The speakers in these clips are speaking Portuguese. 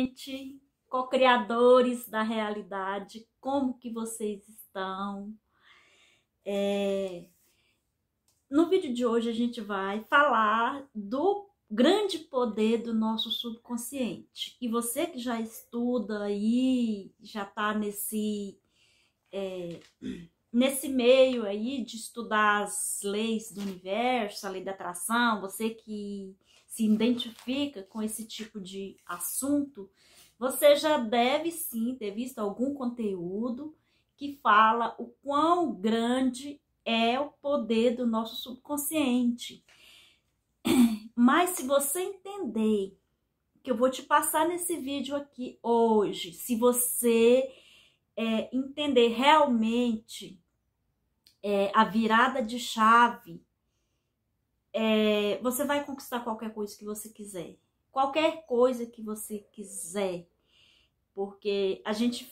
gente, co-criadores da realidade, como que vocês estão? No vídeo de hoje a gente vai falar do grande poder do nosso subconsciente. E você que já estuda aí, já está nesse meio aí de estudar as leis do universo, a lei da atração, você que se identifica com esse tipo de assunto, você já deve sim ter visto algum conteúdo que fala o quão grande é o poder do nosso subconsciente. Mas se você entender que eu vou te passar nesse vídeo aqui hoje, se você entender realmente a virada de chave, você vai conquistar qualquer coisa que você quiser. Qualquer coisa que você quiser. Porque a gente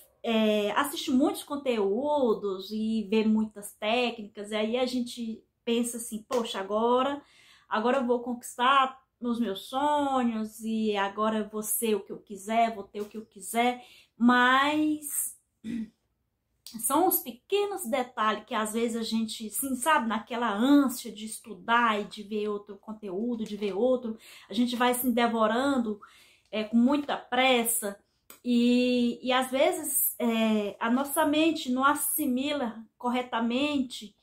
assiste muitos conteúdos e vê muitas técnicas, e aí a gente pensa assim, poxa, agora eu vou conquistar os meus sonhos, e agora eu vou ser o que eu quiser, vou ter o que eu quiser, mas são uns pequenos detalhes que às vezes a gente, sim, sabe, naquela ânsia de estudar e de ver outro conteúdo, de ver outro, a gente vai se devorando com muita pressa e às vezes a nossa mente não assimila corretamente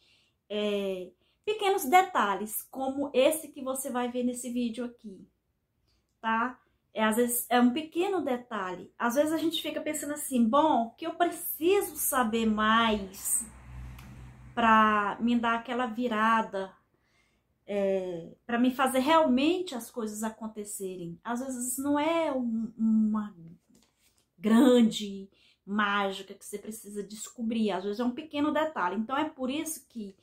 pequenos detalhes, como esse que você vai ver nesse vídeo aqui, tá? Às vezes é um pequeno detalhe. Às vezes a gente fica pensando assim, bom, que eu preciso saber mais para me dar aquela virada, para me fazer realmente as coisas acontecerem. Às vezes não é uma grande mágica que você precisa descobrir, às vezes é um pequeno detalhe. Então é por isso que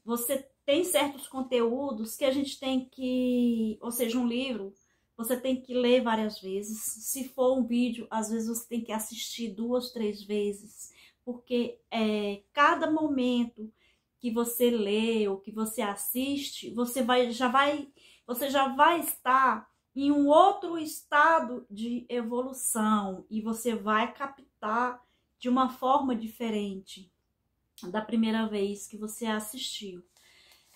você tem certos conteúdos que a gente tem que, ou seja, um livro, você tem que ler várias vezes. Se for um vídeo, às vezes você tem que assistir 2, 3 vezes, porque cada momento que você lê ou que você assiste, você já vai estar em um outro estado de evolução e você vai captar de uma forma diferente da primeira vez que você assistiu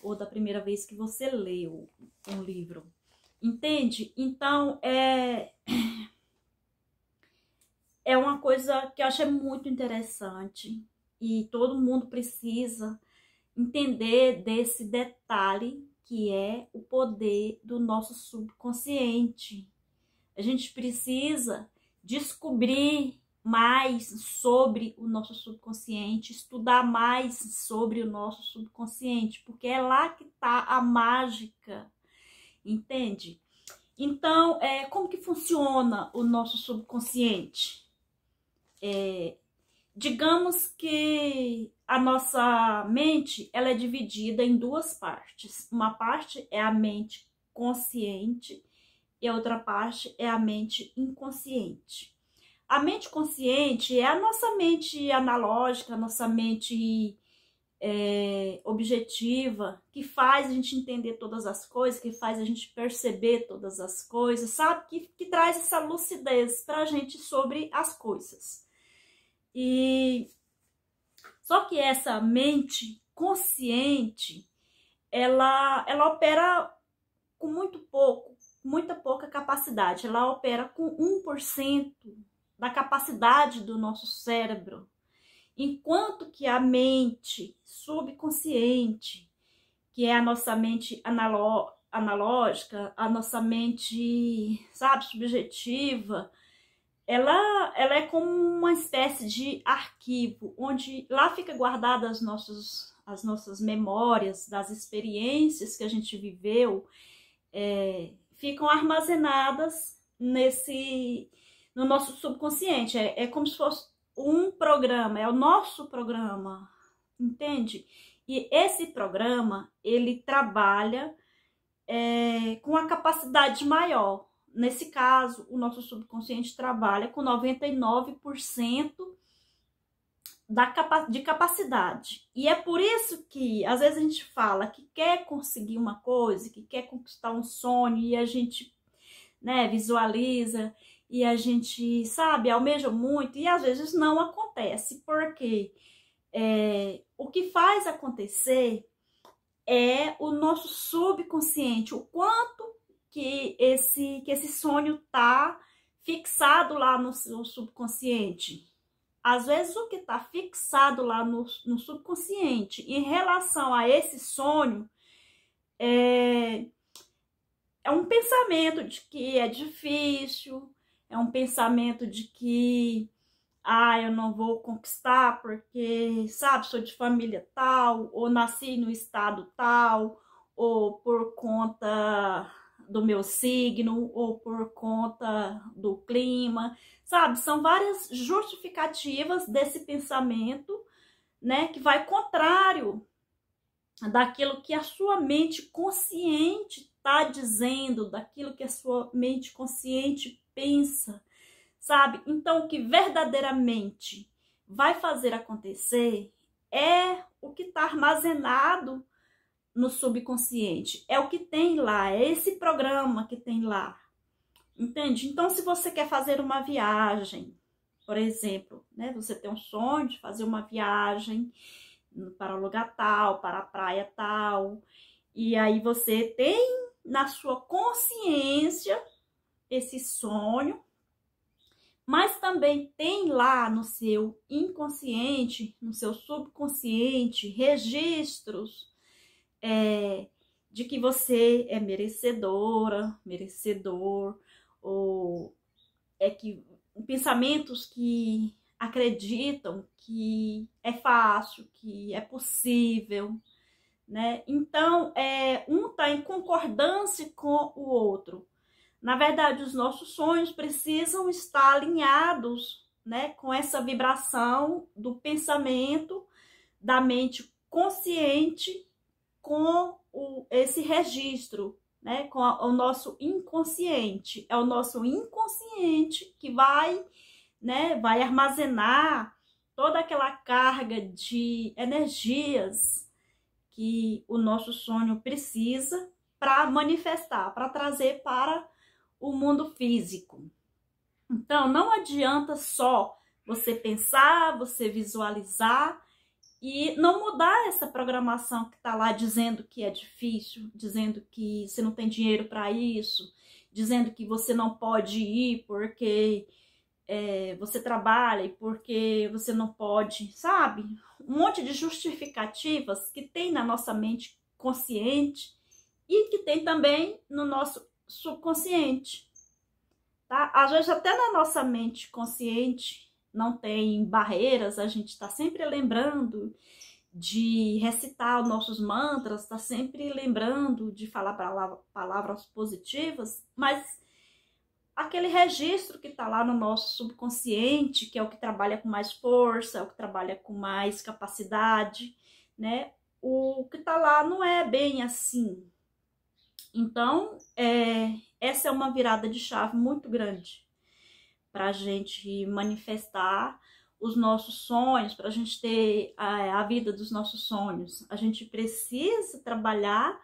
ou da primeira vez que você leu um livro. Entende? Então, é uma coisa que eu achei muito interessante e todo mundo precisa entender desse detalhe que é o poder do nosso subconsciente. A gente precisa descobrir mais sobre o nosso subconsciente, estudar mais sobre o nosso subconsciente, porque é lá que está a mágica, entende? Então, como que funciona o nosso subconsciente? Digamos que a nossa mente ela é dividida em 2 partes. Uma parte é a mente consciente e a outra parte é a mente inconsciente. A mente consciente é a nossa mente analógica, a nossa mente objetiva, que faz a gente entender todas as coisas, que faz a gente perceber todas as coisas, sabe? Que traz essa lucidez pra gente sobre as coisas. E só que essa mente consciente, ela opera com muita pouca capacidade. Ela opera com 1% da capacidade do nosso cérebro. Enquanto que a mente subconsciente, que é a nossa mente analógica, a nossa mente, sabe, subjetiva, ela é como uma espécie de arquivo, onde lá fica guardada as nossas memórias, das experiências que a gente viveu, ficam armazenadas no nosso subconsciente. É como se fosse um programa, é o nosso programa, entende? E esse programa, ele trabalha com a capacidade maior. Nesse caso, o nosso subconsciente trabalha com 99% de capacidade. E é por isso que, às vezes, a gente fala que quer conseguir uma coisa, que quer conquistar um sonho, e a gente visualiza e a gente, sabe, almeja muito e às vezes não acontece, porque o que faz acontecer é o nosso subconsciente, o quanto que esse sonho tá fixado lá no seu subconsciente. Às vezes o que está fixado lá no subconsciente em relação a esse sonho é um pensamento de que é difícil, é um pensamento de que eu não vou conquistar porque, sabe, sou de família tal, ou nasci no estado tal, ou por conta do meu signo, ou por conta do clima, sabe? São várias justificativas desse pensamento, né, que vai contrário daquilo que a sua mente consciente está dizendo, daquilo que a sua mente consciente pensa, sabe? Então, o que verdadeiramente vai fazer acontecer é o que está armazenado no subconsciente, é o que tem lá, é esse programa que tem lá, entende? Então, se você quer fazer uma viagem, por exemplo, né? Você tem um sonho de fazer uma viagem para o lugar tal, para a praia tal, e aí você tem na sua consciência esse sonho, mas também tem lá no seu inconsciente, no seu subconsciente, registros de que você é merecedora, merecedor, ou pensamentos que acreditam que é fácil, que é possível, né? Então, um está em concordância com o outro. Na verdade, os nossos sonhos precisam estar alinhados, né, com essa vibração do pensamento da mente consciente com esse registro, né, com o nosso inconsciente. É o nosso inconsciente que vai, né, vai armazenar toda aquela carga de energias que o nosso sonho precisa para manifestar, para trazer para o mundo físico. Então, não adianta só você pensar, você visualizar e não mudar essa programação que está lá dizendo que é difícil, dizendo que você não tem dinheiro para isso, dizendo que você não pode ir porque você trabalha e porque você não pode, sabe? Um monte de justificativas que tem na nossa mente consciente e que tem também no nosso subconsciente, tá? Às vezes até na nossa mente consciente não tem barreiras, a gente está sempre lembrando de recitar os nossos mantras, está sempre lembrando de falar palavras positivas, mas aquele registro que está lá no nosso subconsciente, que é o que trabalha com mais força, é o que trabalha com mais capacidade, né? O que está lá não é bem assim. Então, essa é uma virada de chave muito grande para a gente manifestar os nossos sonhos, para a gente ter a vida dos nossos sonhos. A gente precisa trabalhar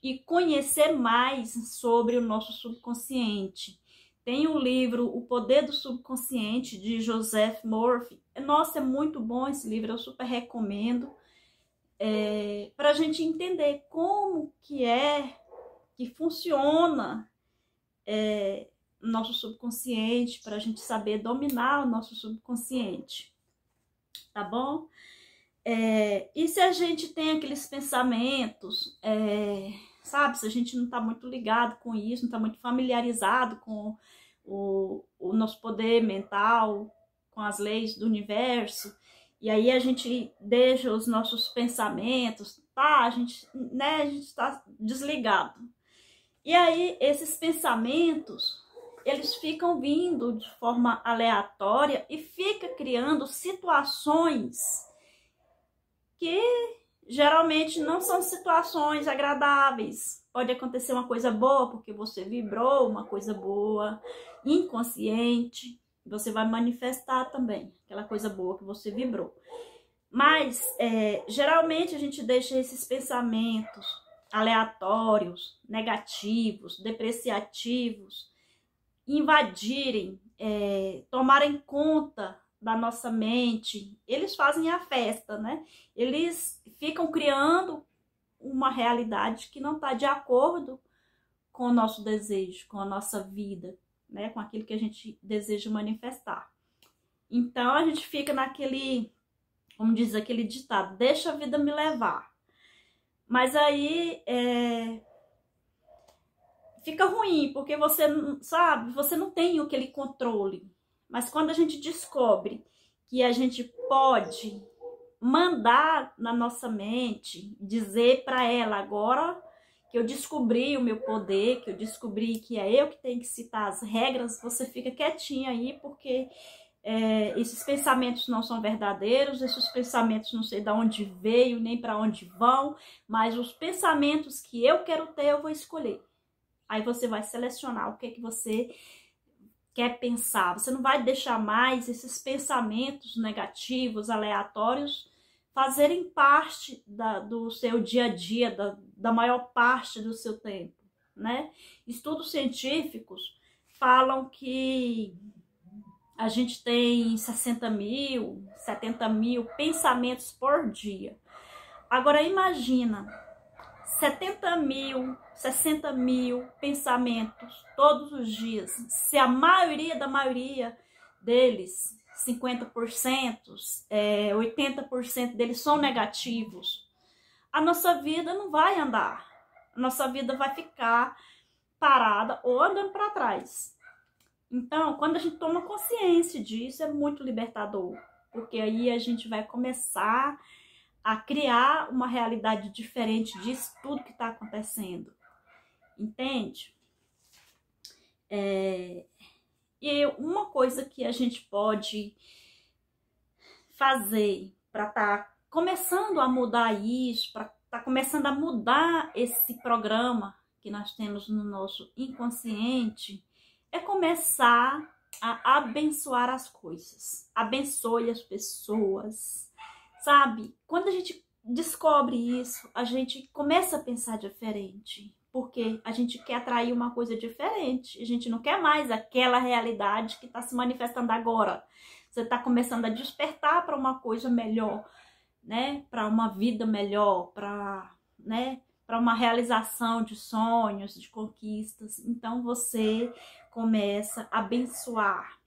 e conhecer mais sobre o nosso subconsciente. Tem o livro O Poder do Subconsciente, de Joseph Murphy. Nossa, é muito bom esse livro, eu super recomendo. Para a gente entender como que funciona nosso subconsciente, para a gente saber dominar o nosso subconsciente, tá bom? E se a gente tem aqueles pensamentos, sabe, se a gente não está muito ligado com isso, não está muito familiarizado com o nosso poder mental, com as leis do universo, e aí a gente deixa os nossos pensamentos, tá? A gente está desligado. E aí esses pensamentos, eles ficam vindo de forma aleatória e fica criando situações que geralmente não são situações agradáveis. Pode acontecer uma coisa boa porque você vibrou uma coisa boa, inconsciente, você vai manifestar também aquela coisa boa que você vibrou. Mas geralmente a gente deixa esses pensamentos aleatórios, negativos, depreciativos, invadirem, tomarem conta da nossa mente, eles fazem a festa, né? Eles ficam criando uma realidade que não está de acordo com o nosso desejo, com a nossa vida, né? Com aquilo que a gente deseja manifestar. Então a gente fica naquele, como diz aquele ditado, deixa a vida me levar. Mas aí fica ruim, porque você, sabe, você não tem aquele controle. Mas quando a gente descobre que a gente pode mandar na nossa mente, dizer para ela agora que eu descobri o meu poder, que eu descobri que é eu que tenho que citar as regras, você fica quietinha aí, porque esses pensamentos não são verdadeiros, esses pensamentos não sei de onde veio, nem para onde vão, mas os pensamentos que eu quero ter, eu vou escolher. Aí você vai selecionar o que é que você quer pensar. Você não vai deixar mais esses pensamentos negativos, aleatórios, fazerem parte do seu dia a dia, da maior parte do seu tempo, né? Estudos científicos falam que a gente tem 60 mil, 70 mil pensamentos por dia. Agora imagina 70 mil, 60 mil pensamentos todos os dias. Se a maioria da maioria deles, 50%, 80% deles são negativos, a nossa vida não vai andar. A nossa vida vai ficar parada ou andando para trás. Então, quando a gente toma consciência disso, é muito libertador. Porque aí a gente vai começar a criar uma realidade diferente disso tudo que está acontecendo. Entende? E uma coisa que a gente pode fazer para estar começando a mudar isso, para estar começando a mudar esse programa que nós temos no nosso inconsciente, é começar a abençoar as coisas. Abençoe as pessoas. Sabe, quando a gente descobre isso, a gente começa a pensar diferente, porque a gente quer atrair uma coisa diferente, a gente não quer mais aquela realidade que está se manifestando agora. Você está começando a despertar para uma coisa melhor, né? Para uma vida melhor, para uma realização de sonhos, de conquistas. Então você começa a abençoar,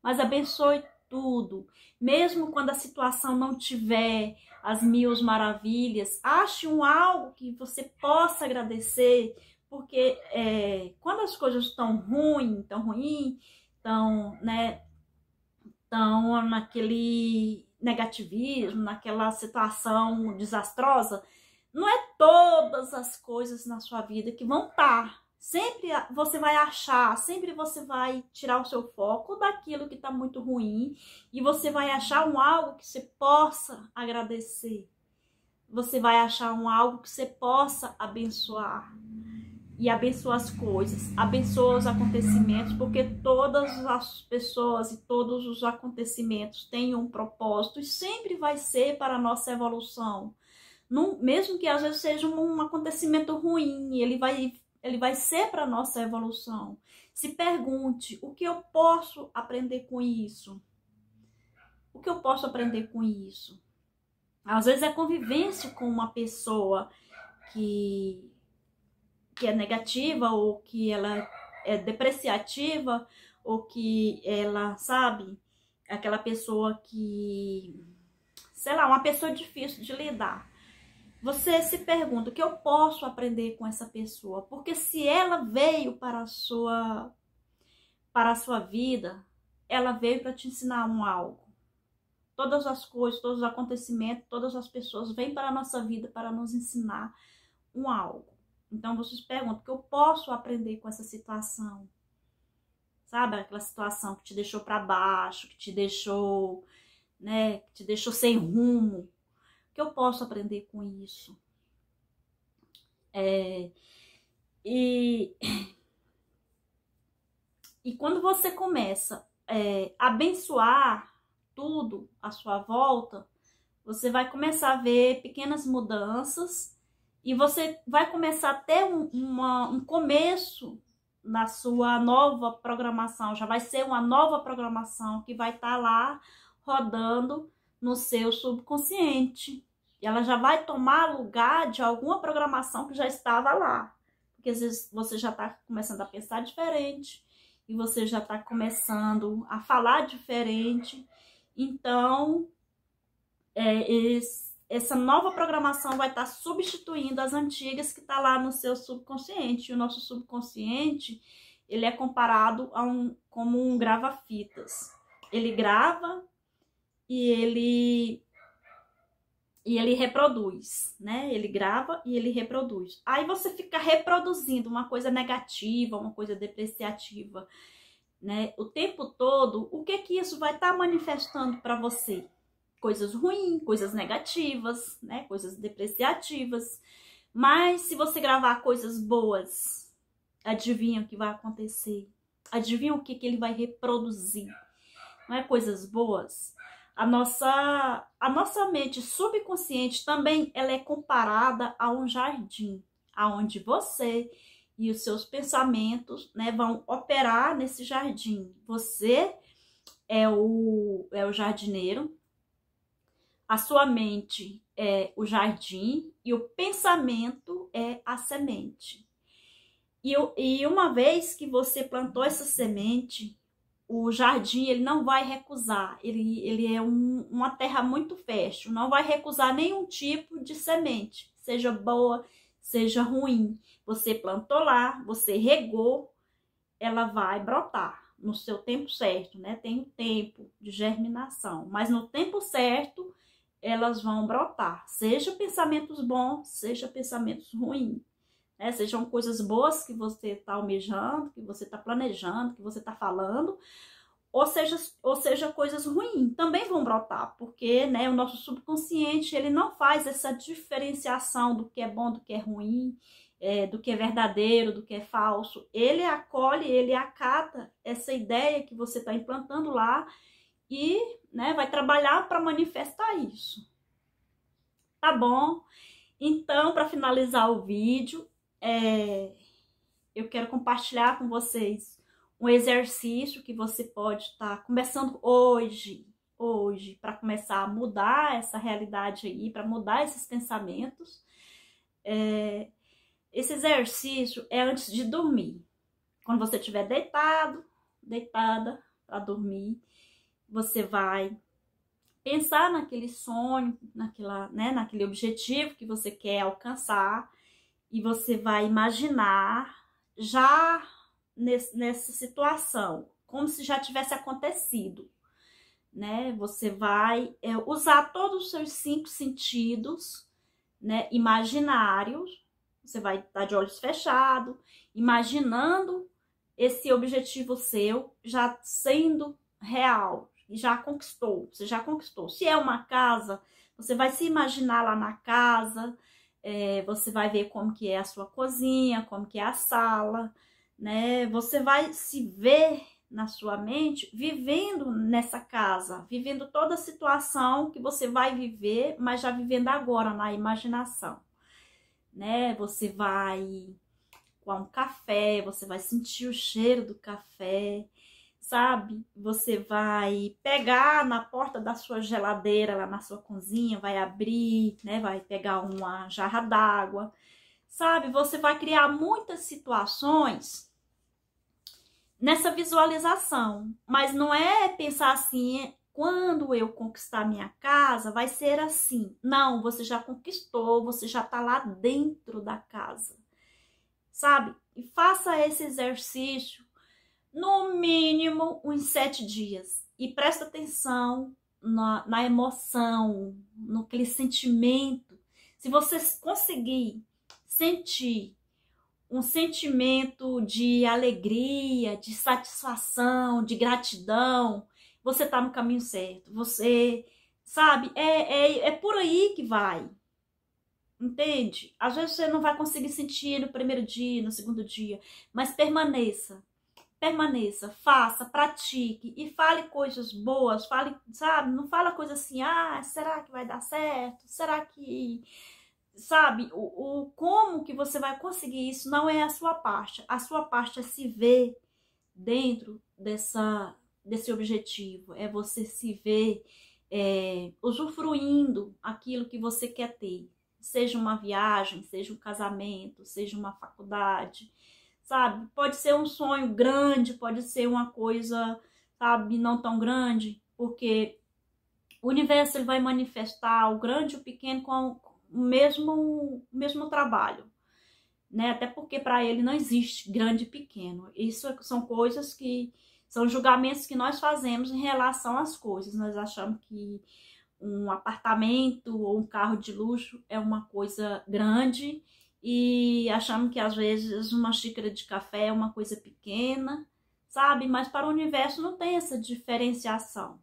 mas abençoe tudo, mesmo quando a situação não tiver as mil maravilhas, ache algo que você possa agradecer, porque quando as coisas estão ruins, estão naquele negativismo, naquela situação desastrosa, não é todas as coisas na sua vida que vão estar. Sempre você vai achar, sempre você vai tirar o seu foco daquilo que está muito ruim e você vai achar algo que você possa agradecer. Você vai achar algo que você possa abençoar. E abençoa as coisas, abençoa os acontecimentos, porque todas as pessoas e todos os acontecimentos têm um propósito e sempre vai ser para a nossa evolução. Mesmo que às vezes seja um acontecimento ruim, ele vai ser para a nossa evolução. Se pergunte, o que eu posso aprender com isso? O que eu posso aprender com isso? Às vezes é convivência com uma pessoa que é negativa, ou que ela é depreciativa, ou que ela, sabe, aquela pessoa que, sei lá, uma pessoa difícil de lidar. Você se pergunta, o que eu posso aprender com essa pessoa? Porque se ela veio para a sua vida, ela veio para te ensinar algo. Todas as coisas, todos os acontecimentos, todas as pessoas vêm para a nossa vida para nos ensinar algo. Então você se pergunta, o que eu posso aprender com essa situação? Sabe, aquela situação que te deixou para baixo, que te deixou sem rumo. O que eu posso aprender com isso? E quando você começa a abençoar tudo à sua volta, você vai começar a ver pequenas mudanças e você vai começar a ter um começo na sua nova programação, já vai ser uma nova programação que vai estar lá rodando no seu subconsciente. E ela já vai tomar lugar de alguma programação que já estava lá. Porque às vezes você já está começando a pensar diferente e você já está começando a falar diferente. Então, essa nova programação vai estar substituindo as antigas que está lá no seu subconsciente. E o nosso subconsciente, ele é comparado como um grava-fitas. Ele grava e ele reproduz, né? Ele grava e ele reproduz. Aí você fica reproduzindo uma coisa negativa, uma coisa depreciativa, né? O tempo todo, o que isso vai estar manifestando para você? Coisas ruins, coisas negativas, né? Coisas depreciativas. Mas se você gravar coisas boas, adivinha o que vai acontecer? Adivinha o que ele vai reproduzir? Não é coisas boas? A nossa mente subconsciente também ela é comparada a um jardim, aonde você e os seus pensamentos, né, vão operar nesse jardim. Você é o jardineiro, a sua mente é o jardim e o pensamento é a semente. E uma vez que você plantou essa semente, o jardim ele não vai recusar, ele é uma terra muito fértil, não vai recusar nenhum tipo de semente, seja boa, seja ruim. Você plantou lá, você regou, ela vai brotar no seu tempo certo, né? Tem o tempo de germinação, mas no tempo certo elas vão brotar, seja pensamentos bons, seja pensamentos ruins. Né? Sejam coisas boas que você está almejando, que você está planejando, que você está falando, ou seja coisas ruins, também vão brotar, porque, né, o nosso subconsciente ele não faz essa diferenciação do que é bom, do que é ruim, do que é verdadeiro, do que é falso. Ele acolhe, ele acata essa ideia que você está implantando lá e, né, vai trabalhar para manifestar isso. Tá bom? Então, para finalizar o vídeo, eu quero compartilhar com vocês um exercício que você pode estar começando hoje, para começar a mudar essa realidade aí, para mudar esses pensamentos. Esse exercício é antes de dormir. Quando você estiver deitada para dormir, você vai pensar naquele sonho, naquele objetivo que você quer alcançar, e você vai imaginar já nessa situação, como se já tivesse acontecido, né? Você vai usar todos os seus 5 sentidos, né, imaginários. Você vai estar de olhos fechados, imaginando esse objetivo seu já sendo real, e você já conquistou. Se é uma casa, você vai se imaginar lá na casa, você vai ver como que é a sua cozinha, como que é a sala, né? Você vai se ver na sua mente vivendo nessa casa, vivendo toda a situação que você vai viver, mas já vivendo agora na imaginação, né? Você vai com um café, você vai sentir o cheiro do café, sabe? Você vai pegar na porta da sua geladeira, lá na sua cozinha, vai abrir, né? Vai pegar uma jarra d'água, sabe? Você vai criar muitas situações nessa visualização, mas não é pensar assim, quando eu conquistar minha casa, vai ser assim. Não, você já conquistou, você já tá lá dentro da casa, sabe? E faça esse exercício no mínimo uns 7 dias. E presta atenção na emoção, naquele sentimento. Se você conseguir sentir um sentimento de alegria, de satisfação, de gratidão, você tá no caminho certo. Você, sabe, é por aí que vai. Entende? Às vezes você não vai conseguir sentir no primeiro dia, no segundo dia, mas permaneça, faça, pratique e fale coisas boas, fale, sabe? Não fala coisa assim, será que vai dar certo? Será que sabe, o como que você vai conseguir isso não é a sua parte. A sua parte é se ver dentro desse objetivo, é você se ver usufruindo aquilo que você quer ter. Seja uma viagem, seja um casamento, seja uma faculdade, sabe? Pode ser um sonho grande, pode ser uma coisa, sabe, não tão grande, porque o universo ele vai manifestar o grande e o pequeno com o mesmo trabalho, né? Até porque para ele não existe grande e pequeno. Isso são coisas que são julgamentos que nós fazemos em relação às coisas. Nós achamos que um apartamento ou um carro de luxo é uma coisa grande e achamos que às vezes uma xícara de café é uma coisa pequena, sabe? Mas para o universo não tem essa diferenciação,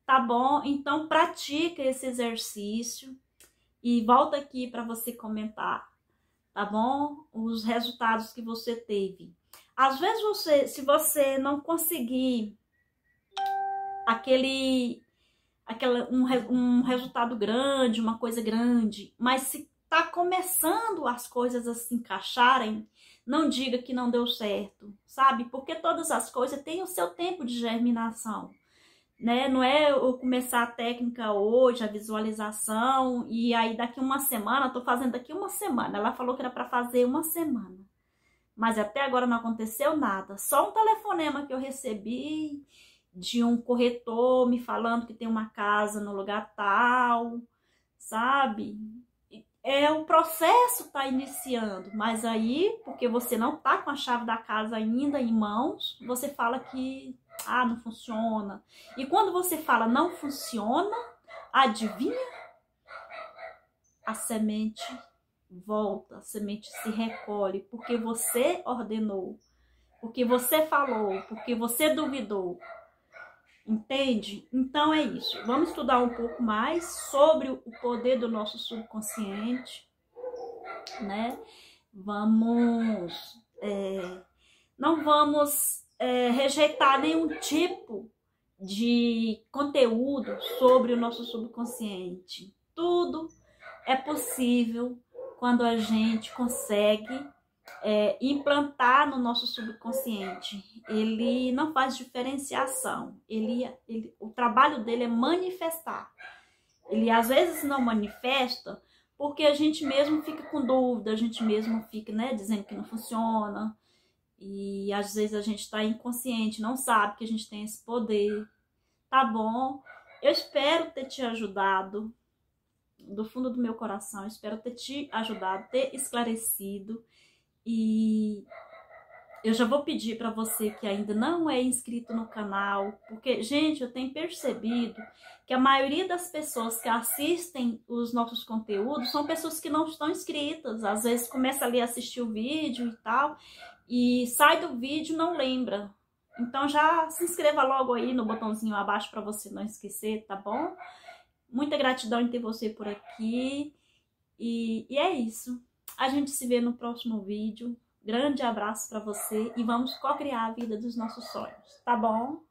tá bom? Então pratica esse exercício e volta aqui para você comentar, tá bom? Os resultados que você teve. Às vezes se você não conseguir um resultado grande, uma coisa grande, mas se tá começando as coisas a se encaixarem, não diga que não deu certo, sabe? Porque todas as coisas têm o seu tempo de germinação, né? Não é eu começar a técnica hoje, a visualização, e aí daqui uma semana, tô fazendo daqui uma semana. Ela falou que era para fazer uma semana, mas até agora não aconteceu nada. Só um telefonema que eu recebi de um corretor me falando que tem uma casa no lugar tal, sabe? O processo tá iniciando, mas aí, porque você não tá com a chave da casa ainda em mãos, você fala que não funciona. E quando você fala não funciona, adivinha? A semente volta, a semente se recolhe, porque você ordenou, porque você falou, porque você duvidou. Entende? Então é isso. Vamos estudar um pouco mais sobre o poder do nosso subconsciente, né? Não vamos rejeitar nenhum tipo de conteúdo sobre o nosso subconsciente. Tudo é possível quando a gente consegue implantar no nosso subconsciente. Ele não faz diferenciação. O trabalho dele é manifestar. Ele às vezes não manifesta porque a gente mesmo fica com dúvida, a gente mesmo fica, né, dizendo que não funciona. E às vezes a gente está inconsciente, não sabe que a gente tem esse poder. Tá bom? Eu espero ter te ajudado do fundo do meu coração. Eu espero ter te ajudado, ter esclarecido. E eu já vou pedir para você que ainda não é inscrito no canal, porque, gente, eu tenho percebido que a maioria das pessoas que assistem os nossos conteúdos são pessoas que não estão inscritas. Às vezes começa ali a assistir o vídeo e tal, e sai do vídeo e não lembra. Então já se inscreva logo aí no botãozinho abaixo para você não esquecer, tá bom? Muita gratidão em ter você por aqui. E é isso. A gente se vê no próximo vídeo. Grande abraço para você e vamos co-criar a vida dos nossos sonhos, tá bom?